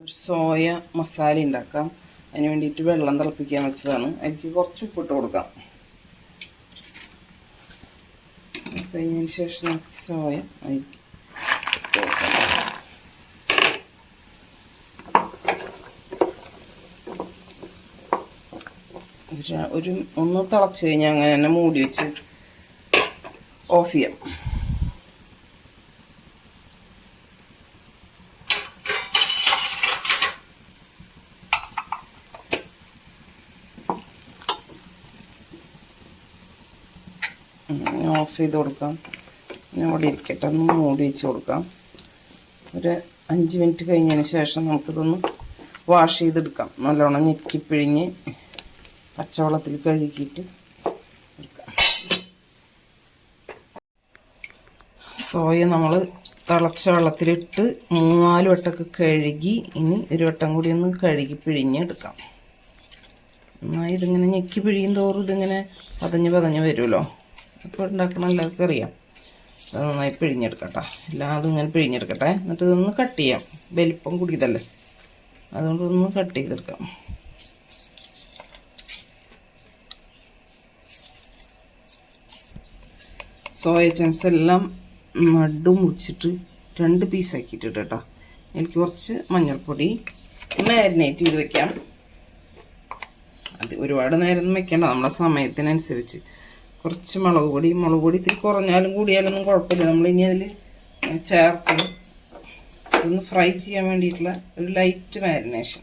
ഒരു സോയ മസാല ഉണ്ടാക്കാം. അതിന് വേണ്ടിയിട്ട് വെള്ളം തിളപ്പിക്കാൻ വെച്ചതാണ്. അതിലേക്ക് കുറച്ച് ഉപ്പിട്ട് കൊടുക്കാം. കഴിഞ്ഞതിന് ശേഷം നമുക്ക് സോയ അതിലേക്ക് ഇട്ട് കൊടുക്കാം. ഒന്ന് തിളച്ച് കഴിഞ്ഞാൽ അങ്ങനെ തന്നെ മൂടി വെച്ച് ഓഫ് ചെയ്യാം. ഓഫ് ചെയ്ത് കൊടുക്കാം. പിന്നെ അവിടെ ഇരിക്കട്ടെ, ഒന്ന് മൂടി വെച്ച് കൊടുക്കാം. ഒരു 5 മിനിറ്റ് കഴിഞ്ഞതിന് ശേഷം നമുക്കിതൊന്ന് വാഷ് ചെയ്തെടുക്കാം. നല്ലോണം ഞെക്കി പിഴിഞ്ഞ് പച്ചവെള്ളത്തിൽ കഴുകിയിട്ട് എടുക്കാം. സോയ നമ്മൾ തിളച്ച വെള്ളത്തിലിട്ട് 3-4 വട്ടമൊക്കെ കഴുകി ഇനി ഒരു വട്ടം കൂടി ഒന്ന് കഴുകി പിഴിഞ്ഞ് എടുക്കാം. നന്നായി ഇതിങ്ങനെ ഞെക്കി പിഴിയും തോറും ഇതിങ്ങനെ പതഞ്ഞ് വരുമല്ലോ. ഇപ്പോൾ ഉണ്ടാക്കണം എല്ലാവർക്കും അറിയാം. അത് നന്നായി പിഴിഞ്ഞെടുക്കട്ടെ. എല്ലാം അതിങ്ങനെ പിഴിഞ്ഞെടുക്കട്ടെ. എന്നിട്ട് ഇതൊന്ന് കട്ട് ചെയ്യാം. വലിപ്പം കൂടിയതല്ലേ, അതുകൊണ്ട് ഒന്ന് കട്ട് ചെയ്തെടുക്കാം. സോയ ചങ്ക്സ് എല്ലാം നടു മുറിച്ചിട്ട് 2 പീസാക്കിയിട്ടിട്ട് കേട്ടോ. എനിക്ക് കുറച്ച് മഞ്ഞൾപ്പൊടി മാരിനേറ്റ് ചെയ്ത് വെക്കാം. അത് ഒരുപാട് നേരം വെക്കേണ്ട, നമ്മളെ സമയത്തിനനുസരിച്ച്. കുറച്ച് മുളക് പൊടി ഇത്തിരി കുറഞ്ഞാലും കൂടിയാലൊന്നും കുഴപ്പമില്ല. നമ്മളിനി അതിൽ ചേർത്ത് ഇതൊന്ന് ഫ്രൈ ചെയ്യാൻ വേണ്ടിയിട്ടുള്ള ഒരു ലൈറ്റ് മാരിനേഷൻ.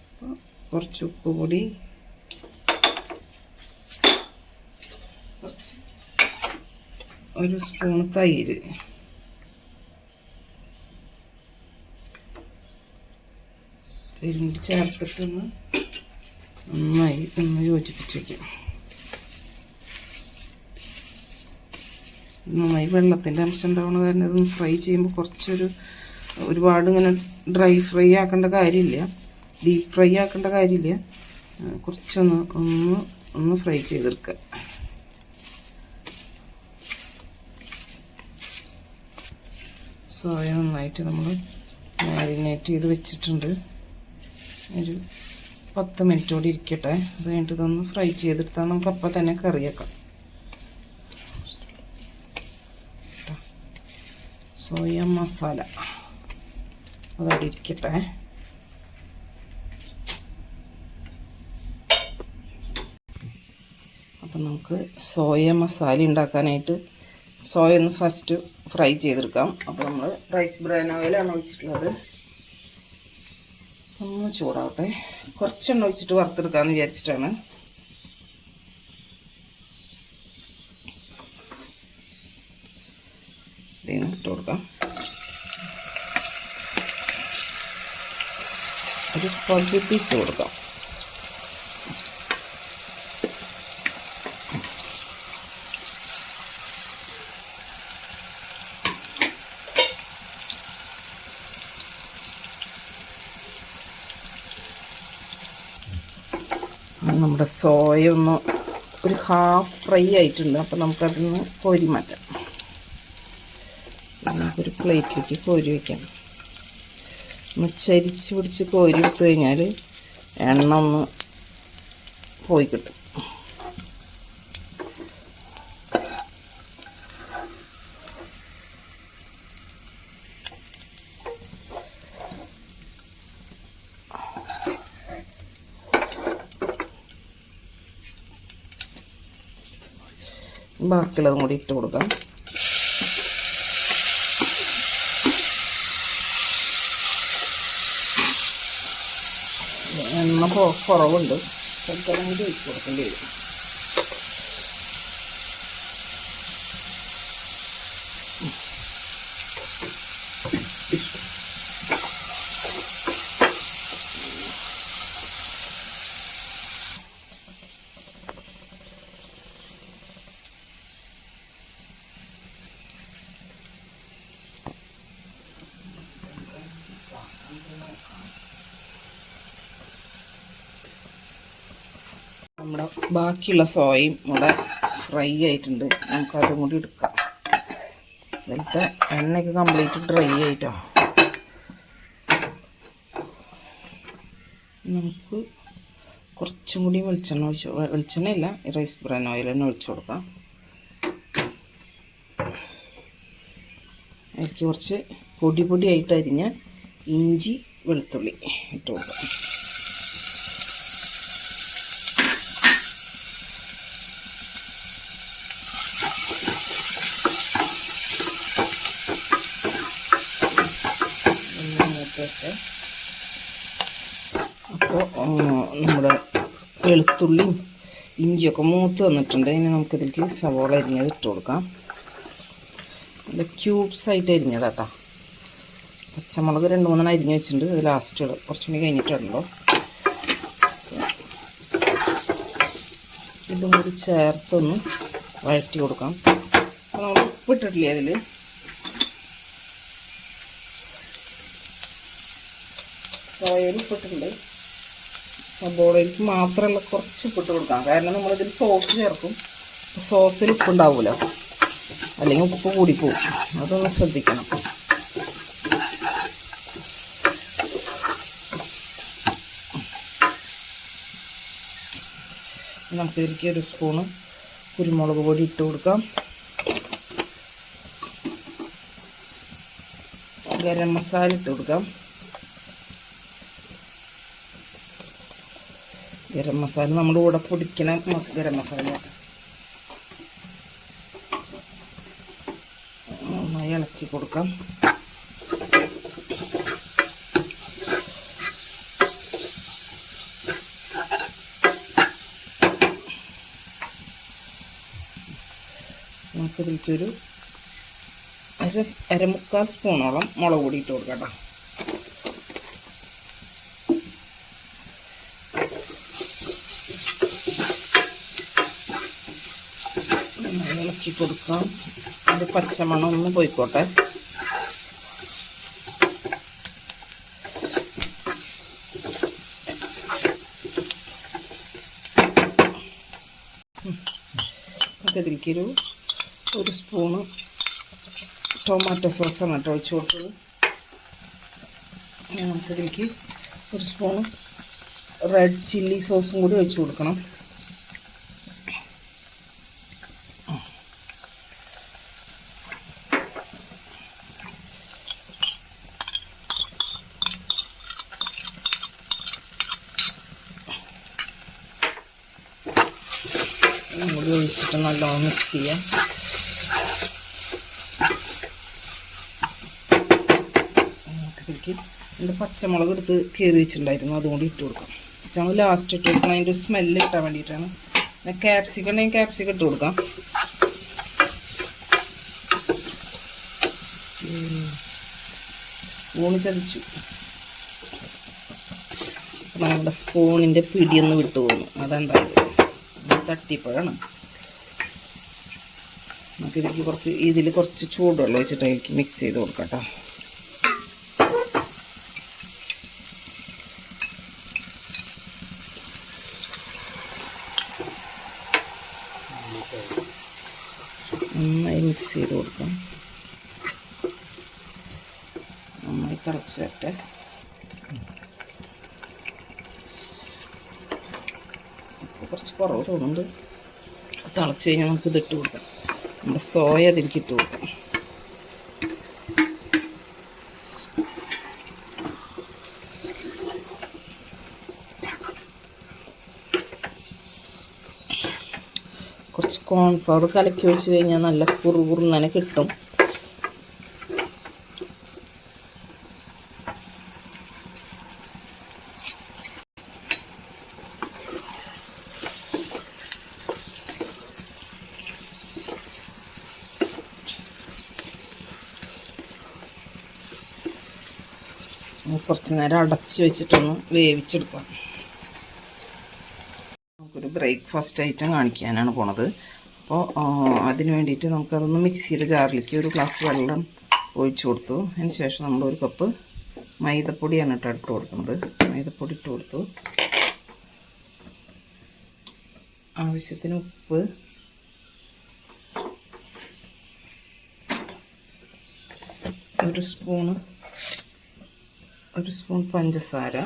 അപ്പോൾ കുറച്ച് ഉപ്പ് പൊടി, കുറച്ച് 1 സ്പൂൺ തൈര്, തൈരും കൂടി ചേർത്തിട്ടൊന്ന് നന്നായി ഒന്ന് യോജിപ്പിച്ച് വയ്ക്കും. നന്നായി വെള്ളത്തിൻ്റെ അംശം ഉണ്ടാവുന്ന കാരണം ഇതൊന്ന് ഫ്രൈ ചെയ്യുമ്പോൾ ഒരുപാട് ഇങ്ങനെ ഡ്രൈ ഫ്രൈ ആക്കേണ്ട കാര്യമില്ല, ഡീപ്പ് ഫ്രൈ ആക്കേണ്ട കാര്യമില്ല. കുറച്ചൊന്ന് ഫ്രൈ ചെയ്തെടുക്കുക. സോയ നന്നായിട്ട് നമ്മൾ മാരിനേറ്റ് ചെയ്ത് വെച്ചിട്ടുണ്ട്. ഒരു 10 മിനിറ്റ് കൂടി ഇരിക്കട്ടെ. അത് കഴിഞ്ഞിട്ട് ഇതൊന്ന് ഫ്രൈ ചെയ്തെടുത്താൽ നമുക്ക് അപ്പം തന്നെ കറിയാക്കാം. സോയ മസാല അതവിടെ ഇരിക്കട്ടെ. അപ്പം നമുക്ക് സോയ മസാല ഉണ്ടാക്കാനായിട്ട് സോയ ഒന്ന് ഫസ്റ്റ് ഫ്രൈ ചെയ്തെടുക്കാം. അപ്പോൾ നമ്മൾ റൈസ് ബ്രാൻ ഓയിലാണ് ഒഴിച്ചിട്ടുള്ളത്. ഒന്ന് ചൂടാവട്ടെ. കുറച്ചെണ്ണ ഒഴിച്ചിട്ട് വറുത്തെടുക്കാമെന്ന് വിചാരിച്ചിട്ടാണ്. ഇതിന് ഇട്ട് കൊടുക്കാം. ഒരു പകുതി ഇട്ട് കൊടുക്കാം. നമ്മുടെ സോയ ഒന്ന് ഒരു ഹാഫ് ഫ്രൈ ആയിട്ടുണ്ട്. അപ്പോൾ നമുക്കതിൽ നിന്ന് കോരി മാറ്റാം. നമുക്കൊരു പ്ലേറ്റിലേക്ക് കോരി വയ്ക്കാം. ഒന്ന് ചരിച്ച് പിടിച്ച് കോരി എടുത്തു കഴിഞ്ഞാൽ എണ്ണ ഒന്ന് പോയി കിട്ടും. ബാക്കിയുള്ളതും കൂടി ഇട്ട് കൊടുക്കാം. എണ്ണ കുറവുണ്ട്, ശർക്കരം കൂടി ഒഴിച്ച് കൊടുക്കേണ്ടി വരും. നമ്മുടെ ബാക്കിയുള്ള സോയയും ഇവിടെ ഫ്രൈ ആയിട്ടുണ്ട്. നമുക്കതും കൂടി എടുക്കാം. ഇതിലത്തെ എണ്ണയൊക്കെ കംപ്ലീറ്റ് ഡ്രൈ ആയിട്ടോ. നമുക്ക് കുറച്ചും കൂടി വെളിച്ചെണ്ണയില്ല, റൈസ് ബ്രാൻ ഓയിൽ തന്നെ ഒഴിച്ചു കൊടുക്കാം. അതിലേക്ക് കുറച്ച് പൊടിയായിട്ട് അരിഞ്ഞ ഇഞ്ചി വെളുത്തുള്ളി ഇട്ട് കൊടുക്കാം. അപ്പോൾ നമ്മുടെ വെളുത്തുള്ളിയും ഇഞ്ചിയൊക്കെ മൂത്ത് വന്നിട്ടുണ്ട്. ഇനി നമുക്കിതിലേക്ക് സവോള അരിഞ്ഞത് ഇട്ട് കൊടുക്കാം. നല്ല ക്യൂബ്സായിട്ട് അരിഞ്ഞതാട്ടോ. പച്ചമുളക് 2-3 അരിഞ്ഞ് വെച്ചിട്ടുണ്ട്. അത് ലാസ്റ്റ് കുറച്ചും കൂടി കഴിഞ്ഞിട്ടുണ്ടല്ലോ. ഇതും കൂടി ചേർത്തൊന്ന് വഴറ്റി കൊടുക്കാം. അപ്പോൾ നമ്മൾ ഉപ്പിട്ടിട്ടില്ലേ അതിൽ, സോയയിൽ ഉപ്പിട്ടിട്ടുണ്ട്. സബോളയിലേക്ക് മാത്രമല്ല കുറച്ച് ഉപ്പിട്ട് കൊടുക്കാം. കാരണം നമ്മളിതിൽ സോസ് ചേർക്കും. സോസിൽ ഉപ്പുണ്ടാവില്ല, അല്ലെങ്കിൽ ഉപ്പ് കൂടിപ്പോവും. അതൊന്ന് ശ്രദ്ധിക്കണം. നമുക്കിതിലേക്ക് 1 സ്പൂണ് കുരുമുളക് പൊടി ഇട്ട് കൊടുക്കാം. ഗരം മസാല ഇട്ട് കൊടുക്കാം. ഗരം മസാല നമ്മുടെ കൂടെ പൊടിക്കണ ഗരം മസാല നന്നായി ഇളക്കി കൊടുക്കാം. നമുക്കിതിലേക്കൊരു 1/4 സ്പൂണോളം മുളക് പൊടി ഇട്ട് കൊടുക്കാം കേട്ടോ. ഇളക്കി കൊടുക്കാം. അത് പച്ചമണം ഒന്ന് പോയിക്കോട്ടെ. ഇതിലേക്കൊരു 1 സ്പൂണ് ടൊമാറ്റോ സോസാണ് കേട്ടോ ഒഴിച്ച് കൊടുത്തത്. നമുക്കിതിലേക്ക് 1 സ്പൂണ് റെഡ് ചില്ലി സോസും കൂടി ഒഴിച്ച് കൊടുക്കണം. കൂടി ഒഴിച്ചിട്ട് നല്ലോണം മിക്സ് ചെയ്യാം. നമുക്കിതിലേക്ക് എൻ്റെ പച്ചമുളക് എടുത്ത് കീറി വെച്ചിട്ടുണ്ടായിരുന്നു, അതുകൊണ്ട് ഇട്ട് കൊടുക്കാം. ഞങ്ങൾ ലാസ്റ്റ് ഇട്ട് കൊടുക്കണം, അതിൻ്റെ സ്മെല്ല് കിട്ടാൻ വേണ്ടിയിട്ടാണ്. പിന്നെ ക്യാപ്സിക്കം ഉണ്ടെങ്കിൽ ക്യാപ്സിക്കം ഇട്ട് കൊടുക്കാം. സ്പൂൺ ചതിച്ചു. നമ്മുടെ സ്പൂണിൻ്റെ പിടിയൊന്ന് വിട്ടു പോകുന്നു, അതുണ്ടായത് തട്ടിപ്പോഴാണ്. നമുക്കിതിലേക്ക് ഇതിൽ കുറച്ച് ചൂടുവെള്ളം ഒഴിച്ചിട്ട് അതിലേക്ക് മിക്സ് ചെയ്ത് കൊടുക്കാം കേട്ടോ. നന്നായി മിക്സ് ചെയ്ത് കൊടുക്കാം. നന്നായി തിളച്ച് വരട്ടെ. കുറച്ച് കുറവ് തോന്നുന്നുണ്ട്. തിളച്ച് കഴിഞ്ഞാൽ നമുക്ക് ഇതിട്ട് കൊടുക്കാം. നമ്മുടെ സോയ അതിലേക്ക് ഇട്ട് കൊടുക്കാം. കുറച്ച് കോൺഫ്ലവർ കലക്കി വെച്ച് കഴിഞ്ഞാൽ നല്ല കുറുകുറുന്നനെ കിട്ടും. കുറച്ച് നേരം അടച്ച് വെച്ചിട്ടൊന്ന് വേവിച്ചെടുക്കാം. നമുക്കൊരു ബ്രേക്ക്ഫാസ്റ്റ് ഐറ്റം കാണിക്കാനാണ് പോണത്. അപ്പോൾ അതിന് വേണ്ടിയിട്ട് നമുക്കതൊന്ന് മിക്സിയുടെ ജാറിലേക്ക് 1 ഗ്ലാസ് വെള്ളം ഒഴിച്ചു കൊടുത്തു. അതിന് ശേഷം നമ്മൾ 1 കപ്പ് മൈദപ്പൊടിയാണ് ഇട്ട് കൊടുക്കുന്നത്. മൈദപ്പൊടി ഇട്ട് കൊടുത്തു. ആവശ്യത്തിന് ഉപ്പ്, ഒരു സ്പൂൺ പഞ്ചസാര,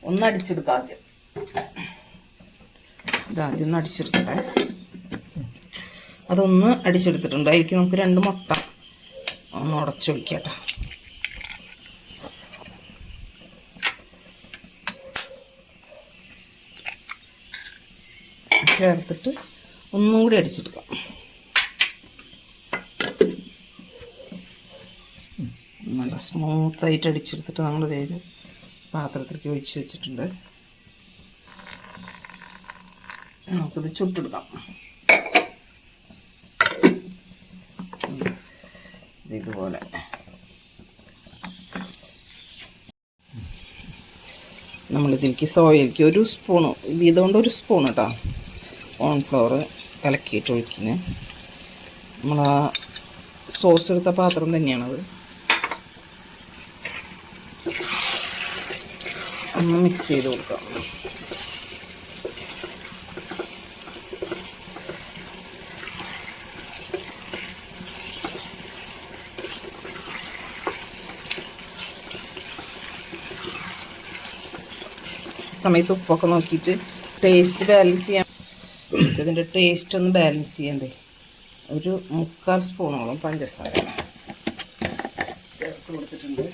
ഒന്ന് അടിച്ചെടുക്കാം ആദ്യം. ഇതാദ്യം ഒന്ന് അടിച്ചെടുക്കട്ടെ. അതൊന്ന് അടിച്ചെടുത്തിട്ടുണ്ട്. അതിലേക്ക് നമുക്ക് 2 മുട്ട ഒന്ന് ഉടച്ച് വയ്ക്കട്ടെ. ചേർത്തിട്ട് ഒന്നും കൂടി അടിച്ചെടുക്കാം. നല്ല സ്മൂത്തായിട്ട് അടിച്ചെടുത്തിട്ട് നമ്മൾ ഒരു പാത്രത്തിലേക്ക് ഒഴിച്ച് വെച്ചിട്ടുണ്ട്. നമുക്കിത് ചുട്ടെടുക്കാം. ഇതുപോലെ നമ്മളിതിലേക്ക് സോയയിലേക്ക് 1 സ്പൂണ്, ഇതുകൊണ്ട് 1 സ്പൂൺ കേട്ടോ കോൺഫ്ലവർ കലക്കിയിട്ട് ഒഴിക്കുന്നത്. നമ്മൾ ആ സോസ് എടുത്ത പാത്രം തന്നെയാണത്. ഒന്ന് മിക്സ് ചെയ്ത് കൊടുക്കാം. സമയത്ത് ഉപ്പൊക്കെ നോക്കിയിട്ട് ടേസ്റ്റ് ബാലൻസ് ചെയ്യാൻ, ഇതിൻ്റെ ടേസ്റ്റ് ഒന്ന് ബാലൻസ് ചെയ്യണ്ടേ, 1/4 സ്പൂണോളം പഞ്ചസാര ചേർത്ത് കൊടുത്തിട്ടുണ്ട്.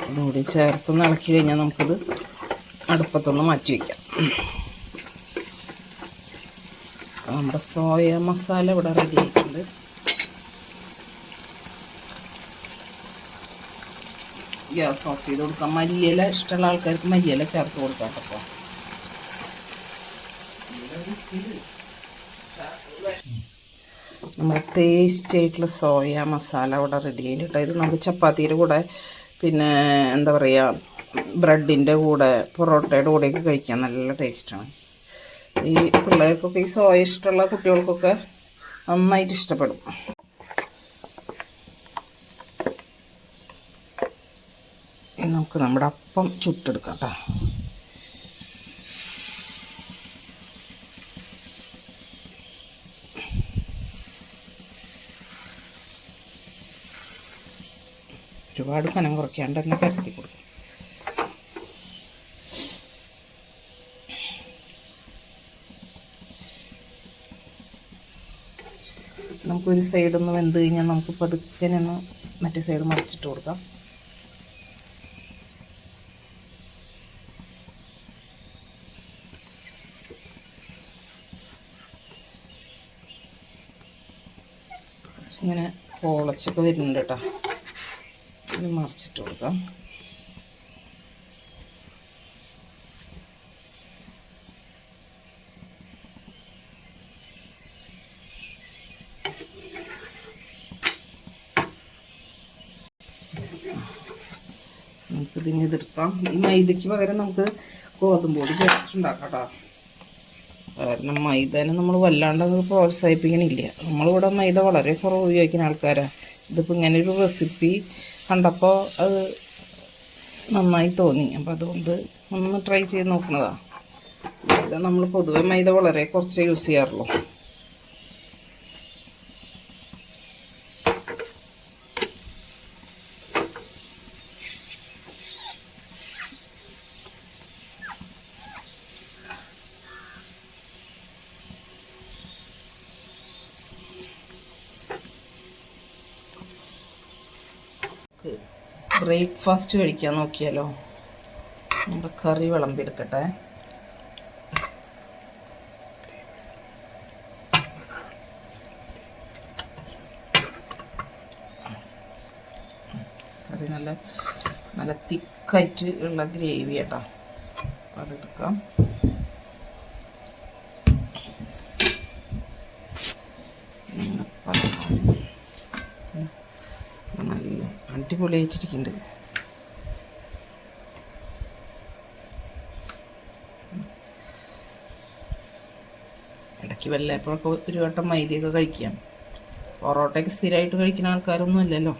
അതുകൂടി ചേർത്തൊന്ന് ഇളക്കി കഴിഞ്ഞാൽ നമുക്കിത് അടുപ്പത്തൊന്ന് മാറ്റി വയ്ക്കാം. നമ്മുടെ സോയ മസാല ഇവിടെ റെഡി ആയിട്ടുണ്ട്. ഗ്യാസ് ഓഫ് ചെയ്ത് കൊടുക്കാം. മല്ലിയില ഇഷ്ടമുള്ള ആൾക്കാർക്ക് മല്ലിയില ചേർത്ത് കൊടുക്കാം കേട്ടോ. നമ്മുടെ ടേസ്റ്റ് ആയിട്ടുള്ള സോയ മസാല ഇവിടെ റെഡി ആയിട്ട്. ഇത് നമുക്ക് ചപ്പാത്തിയുടെ കൂടെ, പിന്നെ എന്താ പറയുക, ബ്രെഡിൻ്റെ കൂടെ, പൊറോട്ടയുടെ കൂടെയൊക്കെ കഴിക്കാൻ നല്ല ടേസ്റ്റാണ്. ഈ പിള്ളേർക്കൊക്കെ ഈ സോയ ഇഷ്ടമുള്ള കുട്ടികൾക്കൊക്കെ നന്നായിട്ട് ഇഷ്ടപ്പെടും. നമുക്ക് നമ്മുടെ അപ്പം ചുട്ടെടുക്കാം കേട്ടോ. ഒരുപാട് കനം കുറയ്ക്കാണ്ട് തന്നെ പരത്തി കൊടുക്കും. നമുക്കൊരു സൈഡൊന്ന് വെന്ത് കഴിഞ്ഞാൽ നമുക്ക് പതുക്കെ ഒന്ന് മറ്റേ സൈഡ് മറിച്ചിട്ട് കൊടുക്കാം. ഇങ്ങനെ പൊളച്ചൊക്കെ വരുന്നുണ്ട് കേട്ടോ. ഇനി മറിച്ചിട്ട് കൊടുക്കാം. നമുക്കിതിന് ഇതെടുക്കാം. ഈ മൈദയ്ക്ക് പകരം നമുക്ക് ഗോതമ്പ് പൊടി ചേർത്തിട്ടുണ്ടാക്കാം കേട്ടോ. കാരണം മൈദനെ നമ്മൾ വല്ലാണ്ട് പ്രോത്സാഹിപ്പിക്കണില്ല. നമ്മളിവിടെ മൈദ വളരെ കുറവ് ഉപയോഗിക്കുന്ന ആൾക്കാരാണ്. ഇതിപ്പോൾ ഇങ്ങനൊരു റെസിപ്പി കണ്ടപ്പോൾ അത് നന്നായി തോന്നി. അപ്പോൾ അതുകൊണ്ട് ഒന്ന് ട്രൈ ചെയ്ത് നോക്കുന്നതാണ്. മൈദ നമ്മൾ പൊതുവെ മൈദ വളരെ കുറച്ചേ യൂസ് ചെയ്യാറുള്ളൂ. ബ്രേക്ക്ഫാസ്റ്റ് കഴിക്കാൻ നോക്കിയാലോ. നമ്മുടെ കറി വിളമ്പിയെടുക്കട്ടെ. കറി നല്ല നല്ല തിക്കായിട്ട് ഉള്ള ഗ്രേവി കേട്ടോ. അതെടുക്കാം. നല്ല അടിപൊളിയായിട്ടിരിക്കുന്നുണ്ട്. ഇടയ്ക്ക് വല്ലപ്പോഴൊക്കെ ഒരു വട്ടം മൈദയൊക്കെ കഴിക്കാം. പൊറോട്ടയൊക്കെ സ്ഥിരമായിട്ട് കഴിക്കുന്ന ആൾക്കാരൊന്നും അല്ലല്ലോ.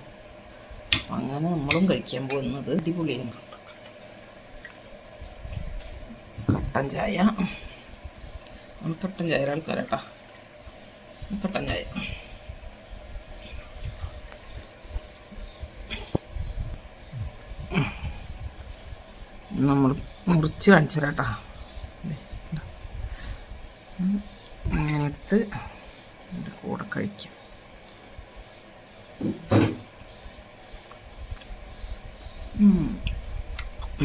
അങ്ങനെ നമ്മളും കഴിക്കാൻ പോകുന്നത് അടിപൊളിയാണ്. കട്ടൻ ചായ, കട്ടൻ ചായ ആൾക്കാരേട്ടാ. കട്ടൻ ചായ നമ്മൾ മുറിച്ച് കാണിച്ചു തരാം കേട്ടോ. ഇങ്ങനെ എടുത്ത് ഇതിൻ്റെ കൂടെ കഴിക്കാം.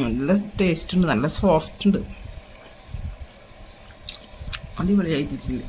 നല്ല ടേസ്റ്റ് ഉണ്ട്, നല്ല സോഫ്റ്റ് ഉണ്ട്, അടിപൊളിയായിട്ടില്ലേ.